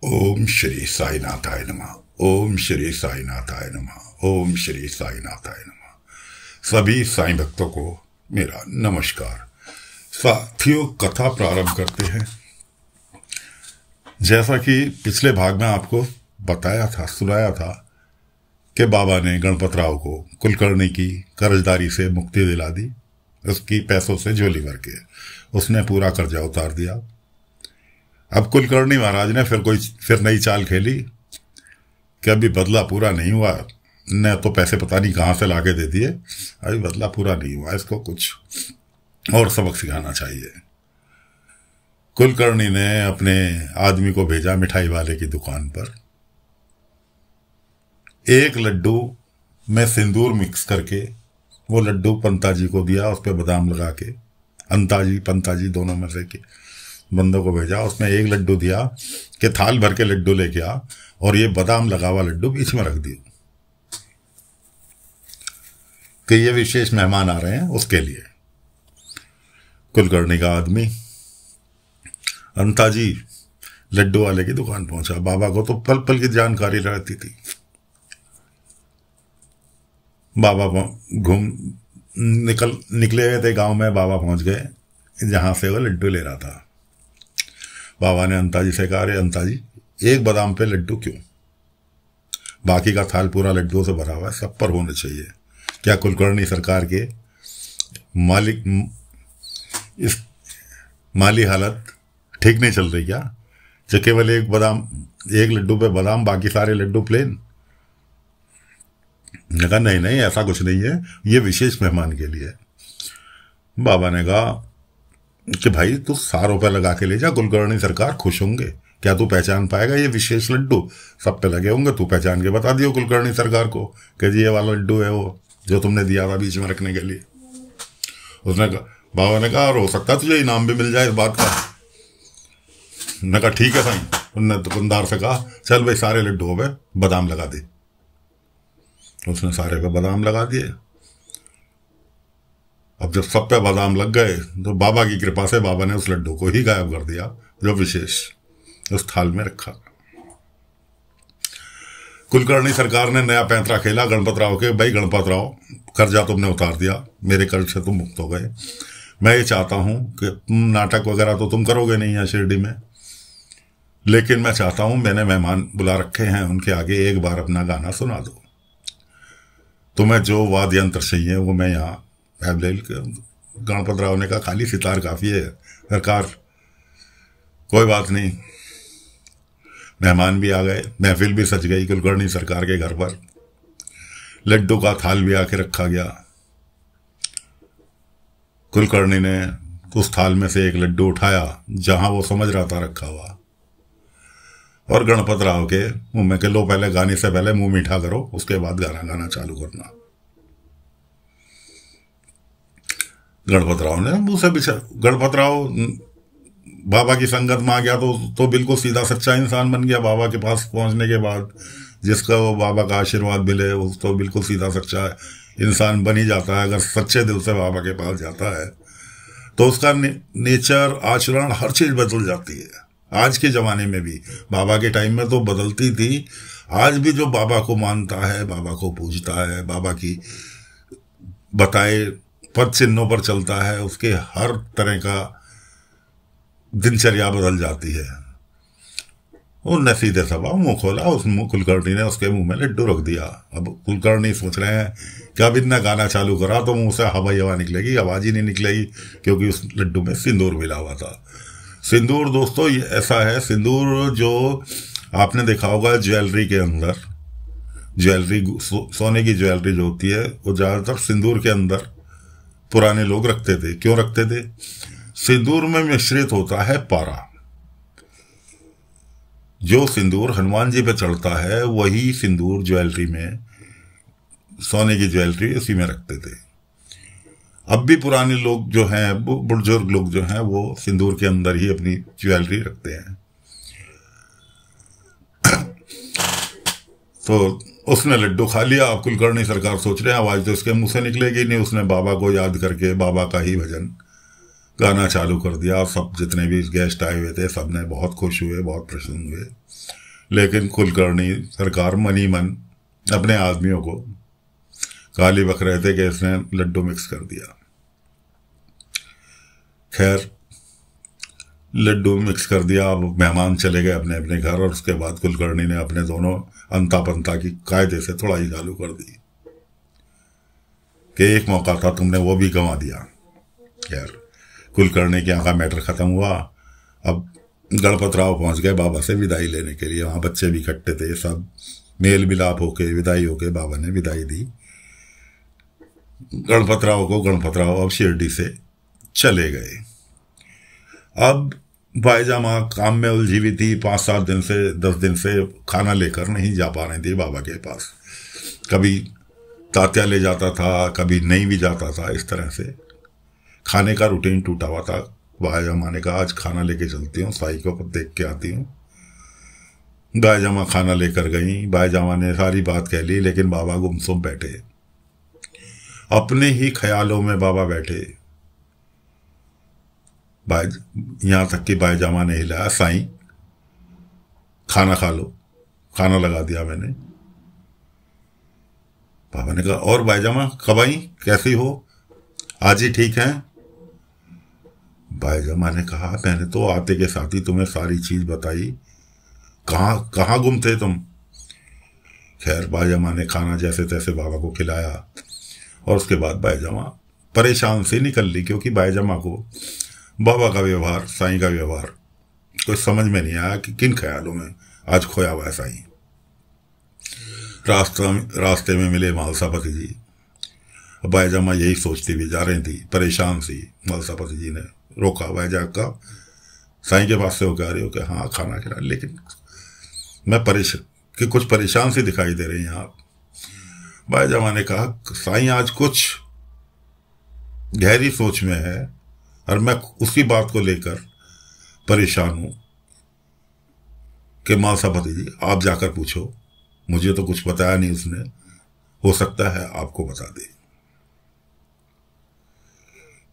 ओम श्री साईनाथाय नमः। ओम श्री साईनाथाय नमः। ओम श्री साईनाथाय नमः। सभी साईं भक्तों को मेरा नमस्कार। साथियों, कथा प्रारंभ करते हैं। जैसा कि पिछले भाग में आपको बताया था, सुनाया था कि बाबा ने गणपतराव को कुलकर्णी की कर्जदारी से मुक्ति दिला दी। उसकी पैसों से झोली भर के उसने पूरा कर्जा उतार दिया। अब कुलकर्णी महाराज ने फिर नई चाल खेली कि अभी बदला पूरा नहीं हुआ, ने तो पैसे पता नहीं कहाँ से लाके दे दिए, अभी बदला पूरा नहीं हुआ, इसको कुछ और सबक सिखाना चाहिए। कुलकर्णी ने अपने आदमी को भेजा मिठाई वाले की दुकान पर। एक लड्डू में सिंदूर मिक्स करके वो लड्डू पंताजी को दिया, उस पर बादाम लगा के। अंताजी पंताजी दोनों में से बंदों को भेजा। उसमें एक लड्डू दिया कि थाल भर के लड्डू लेके आ और ये बादाम लगा हुआ लड्डू बीच में रख दियो कि ये विशेष मेहमान आ रहे हैं उसके लिए। कुलकर्णी का आदमी अंताजी लड्डू वाले की दुकान पहुंचा। बाबा को तो पल पल की जानकारी रहती थी। बाबा निकले हुए थे गांव में। बाबा पहुंच गए जहां से वो लड्डू ले रहा था। बाबा ने अंताजी से कहा, अरे अंताजी, एक बादाम पे लड्डू क्यों? बाकी का थाल पूरा लड्डुओं से भरा हुआ है, सब पर होने चाहिए। क्या कुलकर्णी सरकार के इस माली हालत ठीक नहीं चल रही क्या? जो केवल एक लड्डू पे बादाम, बाकी सारे लड्डू प्लेन? ने कहा नहीं नहीं, ऐसा कुछ नहीं है, ये विशेष मेहमान के लिए। बाबा ने कहा कि भाई तू 100 रुपये लगा के ले जा, कुलकर्णी सरकार खुश होंगे। क्या तू पहचान पाएगा? ये विशेष लड्डू सब पे लगे होंगे, तू पहचान के बता दियो कुलकर्णी सरकार को कि जी ये वाला लड्डू है वो जो तुमने दिया था बीच में रखने के लिए। उसने कहा, बाबा ने कहा, और हो सकता तुझे इनाम भी मिल जाए इस बात का। ने कहा ठीक है भाई। उनने दुकानदार से कहा, चल भाई सारे लड्डुओं पे बादाम लगा दे। उसने सारे पे बादाम लगा दिए। अब जब सब पे बादाम लग गए तो बाबा की कृपा से बाबा ने उस लड्डू को ही गायब कर दिया जो विशेष उस थाल में रखा। कुलकर्णी सरकार ने नया पैंतरा खेला गणपतराव के। भाई गणपतराव, कर्जा तुमने उतार दिया, मेरे कर्ज से तुम मुक्त हो गए। मैं ये चाहता हूं कि तुम नाटक वगैरह तो तुम करोगे नहीं यहाँ शिरडी में, लेकिन मैं चाहता हूं, मैंने मेहमान बुला रखे हैं, उनके आगे एक बार अपना गाना सुना दो। तुम्हें जो वाद्य यंत्र चाहिए वो मैं यहाँ गणपतराव ने कहा, खाली सितार काफी है सरकार। कोई बात नहीं। मेहमान भी आ गए, महफिल भी सज गई कुलकर्णी सरकार के घर पर। लड्डू का थाल भी आके रखा गया। कुलकर्णी ने उस थाल में से एक लड्डू उठाया जहां वो समझ रहा था रखा हुआ, और गणपतराव के मुंह में के लो, पहले गाने से पहले मुंह मीठा करो, उसके बाद गाना गाना चालू करना। गणपतराव ने मुंह से गणपतराव बाबा की संगत में आ गया तो बिल्कुल सीधा सच्चा इंसान बन गया। बाबा के पास पहुंचने के बाद जिसका वो बाबा का आशीर्वाद मिले वो तो बिल्कुल सीधा सच्चा इंसान बन ही जाता है। अगर सच्चे दिल से बाबा के पास जाता है तो उसका नेचर, आचरण, हर चीज बदल जाती है। आज के जमाने में भी, बाबा के टाइम में तो बदलती थी, आज भी जो बाबा को मानता है, बाबा को पूजता है, बाबा की बताए पद चिन्हों पर चलता है, उसके हर तरह का दिनचर्या बदल जाती है। उनने सीधे सभा मुंह खोला, उस कुलकर्णी ने उसके मुंह में लड्डू रख दिया। अब कुलकर्णी सोच रहे हैं कि अब इतना गाना चालू करा तो मुंह से हवाई हवा निकलेगी, आवाज ही नहीं निकलेगी, क्योंकि उस लड्डू में सिंदूर मिला हुआ था। सिंदूर दोस्तों ये ऐसा है, सिंदूर जो आपने देखा होगा ज्वेलरी के अंदर, ज्वेलरी सोने की ज्वेलरी जो होती है वो ज्यादातर सिंदूर के अंदर पुराने लोग रखते थे। क्यों रखते थे? सिंदूर में मिश्रित होता है पारा। जो सिंदूर हनुमान जी पे चढ़ता है वही सिंदूर ज्वेलरी में, सोने की ज्वेलरी उसी में रखते थे। अब भी पुराने लोग जो हैं, बुजुर्ग लोग जो हैं, वो सिंदूर के अंदर ही अपनी ज्वेलरी रखते हैं। तो उसने लड्डू खा लिया। अब कुलकर्णी सरकार सोच रहे हैं आवाज तो इसके मुंह से निकलेगी नहीं। उसने बाबा को याद करके बाबा का ही भजन गाना चालू कर दिया। सब जितने भी गेस्ट आए हुए थे सबने बहुत खुश हुए, बहुत प्रसन्न हुए। लेकिन कुलकर्णी सरकार मनी मन अपने आदमियों को गाली बक रहे थे कि इसने लड्डू मिक्स कर दिया। खैर, लड्डू मिक्स कर दिया। अब मेहमान चले गए अपने अपने घर, और उसके बाद कुलकर्णी ने अपने दोनों अंता पंता की कायदे से थोड़ाई चालू कर दी कि एक मौका था तुमने वो भी गंवा दिया। खैर, कुलकर्णी के यहाँ का मैटर खत्म हुआ। अब गणपत राव पहुंच गए बाबा से विदाई लेने के लिए। वहां बच्चे भी इकट्ठे थे, सब मेल मिलाप होके विदाई होके बाबा ने विदाई दी गणपत राव को। गणपत राव अब शिरडी से चले गए। अब बाईजामा काम में उलझी हुई थी। 5-7 दिन से 10 दिन से खाना लेकर नहीं जा पा रही थी बाबा के पास। कभी तात्या ले जाता था, कभी नहीं भी जाता था। इस तरह से खाने का रूटीन टूटा हुआ था। बाईजामा ने कहा आज खाना लेके चलती हूँ, साई को देख के आती हूँ। बाईजामा खाना लेकर गई। बाईजामा ने सारी बात कह ली, लेकिन बाबा गुमसुम बैठे, अपने ही ख्यालों में बाबा बैठे। यहां तक कि बाईजामा ने हिलाया, साईं खाना खा लो। खाना लगा दिया मैंने। बाबा ने कहा और बाईजामा कब आई, कैसी हो, आज ही ठीक है? बाईजामा ने कहा मैंने तो आते के साथ ही तुम्हें सारी चीज बताई, कहाँ गुम थे तुम? खैर, बाईजामा ने खाना जैसे तैसे बाबा को खिलाया, और उसके बाद बाईजामा परेशान से निकल ली, क्योंकि बाईजामा को बाबा का व्यवहार, साईं का व्यवहार कुछ समझ में नहीं आया कि किन ख्यालों में आज खोया हुआ है साईं। रास्ते में मिले मालसापति जी। बाईजामा यही सोचती हुई जा रही थी, परेशान सी। मालसापति जी ने रोका, बाईजा का साईं के पास से होकर आ रही हो कि हाँ खाना खिला, लेकिन मैं कुछ परेशान सी दिखाई दे रही हैं आप। बाईजामा ने कहा साईं आज कुछ गहरी सोच में है, और मैं उसी बात को लेकर परेशान हूं कि मालसापति जी आप जाकर पूछो, मुझे तो कुछ बताया नहीं उसने, हो सकता है आपको बता दे।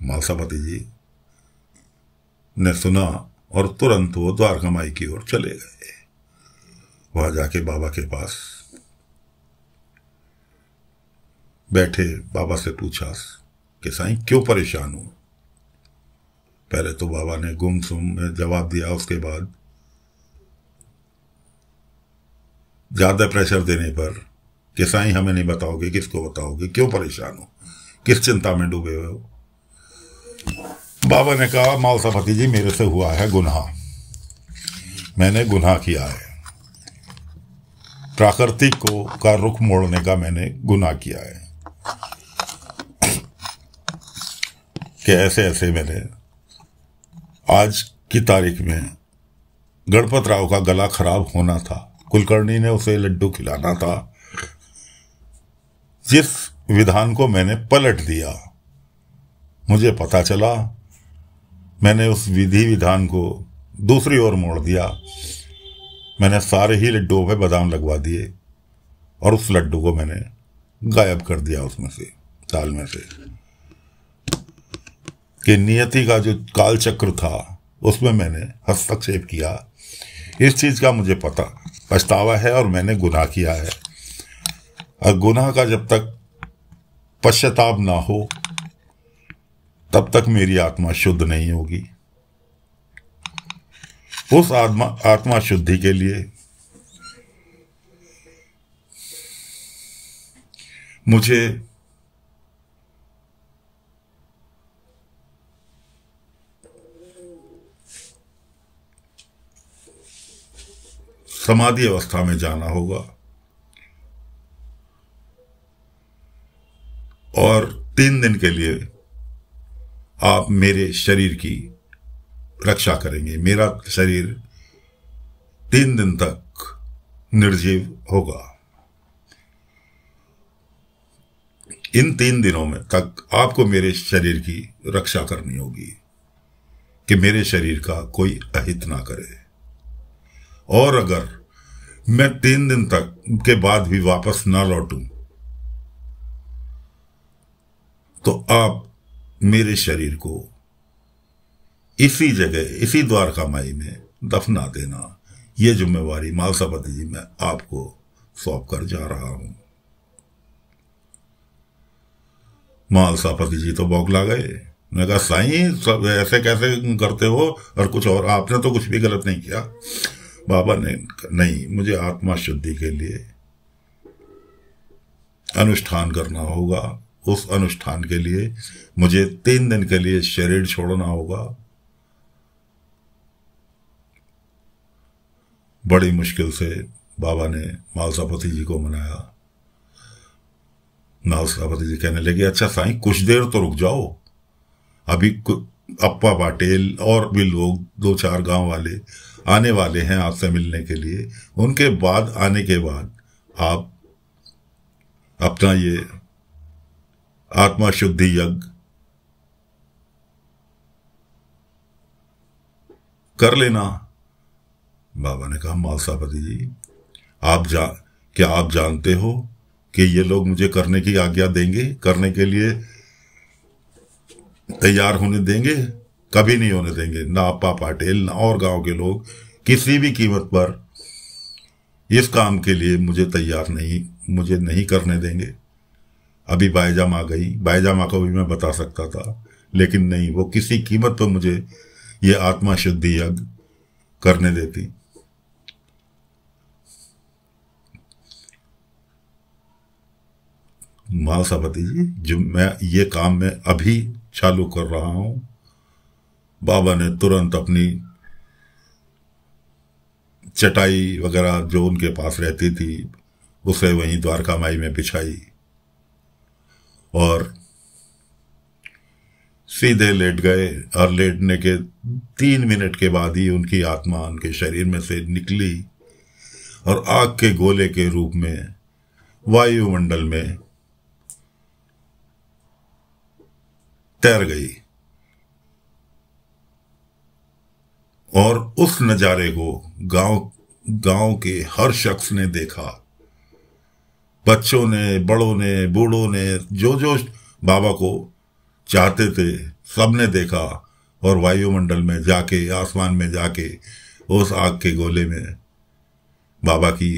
मालसापति जी ने सुना और तुरंत वो द्वारका माई की ओर चले गए। वहां जाके बाबा के पास बैठे, बाबा से पूछा कि साईं क्यों परेशान हूं? पहले तो बाबा ने गुमसुम में जवाब दिया, उसके बाद ज्यादा प्रेशर देने पर कि साईं हमें नहीं बताओगे, किसको बताओगे, क्यों परेशान हो, किस चिंता में डूबे हुए हो? बाबा ने कहा मालसापति जी मेरे से हुआ है गुनाह, मैंने गुनाह किया है, प्राकृतिक का रुख मोड़ने का मैंने गुनाह किया है कि ऐसे ऐसे मैंने आज की तारीख में गणपत राव का गला खराब होना था, कुलकर्णी ने उसे लड्डू खिलाना था, जिस विधान को मैंने पलट दिया, मुझे पता चला, मैंने उस विधि विधान को दूसरी ओर मोड़ दिया। मैंने सारे ही लड्डुओं पे बादाम लगवा दिए और उस लड्डू को मैंने गायब कर दिया उसमें से, दाल में से। कि नियति का जो काल चक्र था उसमें मैंने हस्तक्षेप किया, इस चीज का मुझे पछतावा है और मैंने गुनाह किया है। और गुनाह का जब तक पश्चाताप ना हो तब तक मेरी आत्मा शुद्ध नहीं होगी। उस आत्मा शुद्धि के लिए मुझे समाधि अवस्था में जाना होगा और 3 दिन के लिए आप मेरे शरीर की रक्षा करेंगे। मेरा शरीर 3 दिन तक निर्जीव होगा। इन 3 दिनों में तक आपको मेरे शरीर की रक्षा करनी होगी कि मेरे शरीर का कोई अहित ना करे। और अगर मैं 3 दिन तक के बाद भी वापस ना लौटूं तो आप मेरे शरीर को इसी जगह, इसी द्वारका माई में दफना देना। ये जिम्मेवारी मालसापति जी मैं आपको सौंप कर जा रहा हूं। मालसापति जी तो बौखला गए। मैंने कहा साईं सब ऐसे कैसे करते हो, और कुछ और आपने तो कुछ भी गलत नहीं किया। बाबा ने नहीं, मुझे आत्मा शुद्धि के लिए अनुष्ठान करना होगा। उस अनुष्ठान के लिए मुझे 3 दिन के लिए शरीर छोड़ना होगा। बड़ी मुश्किल से बाबा ने मालसापति जी को मनाया। मालसापति जी कहने लगे, अच्छा साईं कुछ देर तो रुक जाओ, अभी अप्पा पाटिल और भी लोग 2-4 गांव वाले आने वाले हैं आपसे मिलने के लिए। उनके बाद आने के बाद आप अपना ये आत्मा शुद्धि यज्ञ कर लेना। बाबा ने कहा, मालसापति जी क्या आप जानते हो कि ये लोग मुझे करने की आज्ञा देंगे, करने के लिए तैयार होने देंगे? कभी नहीं होने देंगे। ना अप्पा पाटिल ना और गांव के लोग किसी भी कीमत पर इस काम के लिए मुझे नहीं करने देंगे। अभी बाईजाम आ गई, बाईजामा को भी मैं बता सकता था, लेकिन नहीं, वो किसी कीमत पर मुझे ये आत्मा शुद्धि यज्ञ करने देती। मालसापति जी, जो ये काम मैं अभी चालू कर रहा हूं। बाबा ने तुरंत अपनी चटाई वगैरह जो उनके पास रहती थी उसे वहीं द्वारका माई में बिछाई और सीधे लेट गए। और लेटने के 3 मिनट के बाद ही उनकी आत्मा उनके शरीर में से निकली और आग के गोले के रूप में वायुमंडल में तैर गई। और उस नजारे को गांव के हर शख्स ने देखा। बच्चों ने, बड़ों ने, बूढ़ों ने, जो बाबा को चाहते थे, सबने देखा। और वायुमंडल में जाके, आसमान में जाके उस आग के गोले में बाबा की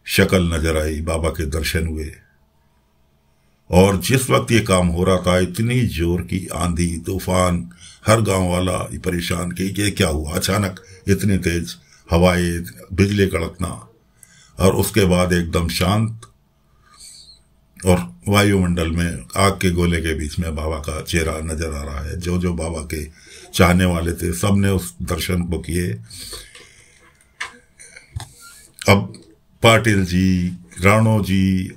शक्ल नजर आई, बाबा के दर्शन हुए। और जिस वक्त ये काम हो रहा था, इतनी जोर की आंधी तूफान, हर गांव वाला परेशान कि ये क्या हुआ, अचानक इतनी तेज हवाएं, बिजली कड़कना, और उसके बाद एकदम शांत। और वायुमंडल में आग के गोले के बीच में बाबा का चेहरा नजर आ रहा है। जो बाबा के चाहने वाले थे सबने उस दर्शन को किए। अब पाटिल जी, राणो जी,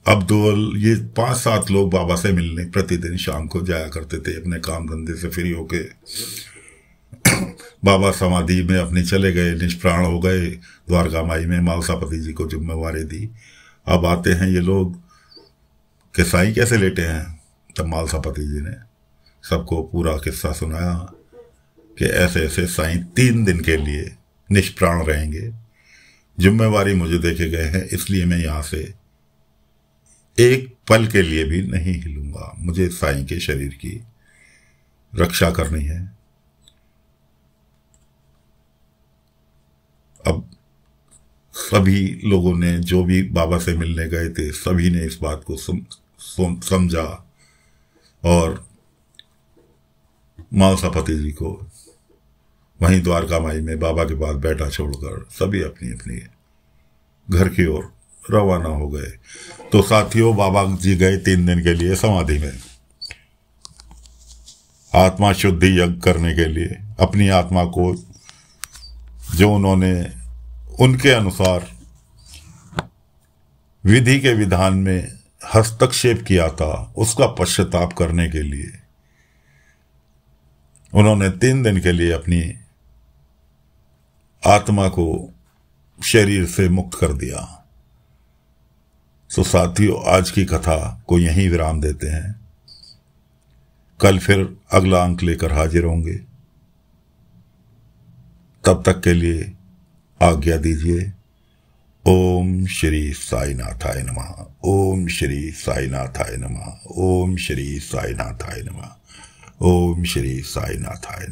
अब्दुल, ये 5-7 लोग बाबा से मिलने प्रतिदिन शाम को जाया करते थे अपने काम धंधे से फ्री होके। बाबा समाधि में अपनी चले गए, निष्प्राण हो गए। द्वारका माई में मालसापति जी को जिम्मेवारी दी। अब आते हैं ये लोग कि साईं कैसे लेटे हैं। तब मालसापति जी ने सबको पूरा किस्सा सुनाया कि ऐसे ऐसे साईं 3 दिन के लिए निष्प्राण रहेंगे। जिम्मेवारी मुझे देके गए हैं, इसलिए मैं यहां से एक पल के लिए भी नहीं हिलूंगा। मुझे साईं के शरीर की रक्षा करनी है। अब सभी लोगों ने, जो भी बाबा से मिलने गए थे, सभी ने इस बात को समझा और मालसापति जी को वहीं द्वारका माई में बाबा के पास बैठा छोड़कर सभी अपनी अपनी घर की ओर रवाना हो गए। तो साथियों, बाबा जी गए 3 दिन के लिए समाधि में आत्मा शुद्धि यज्ञ करने के लिए। अपनी आत्मा को जो उन्होंने उनके अनुसार विधि के विधान में हस्तक्षेप किया था, उसका पश्चाताप करने के लिए उन्होंने 3 दिन के लिए अपनी आत्मा को शरीर से मुक्त कर दिया। तो साथियों, आज की कथा को यहीं विराम देते हैं। कल फिर अगला अंक लेकर हाजिर होंगे। तब तक के लिए आज्ञा दीजिए। ओम श्री साईनाथाय नमः। ओम श्री साईनाथाय नमः। ओम श्री साईनाथाय नमः। ओम श्री साईनाथाय।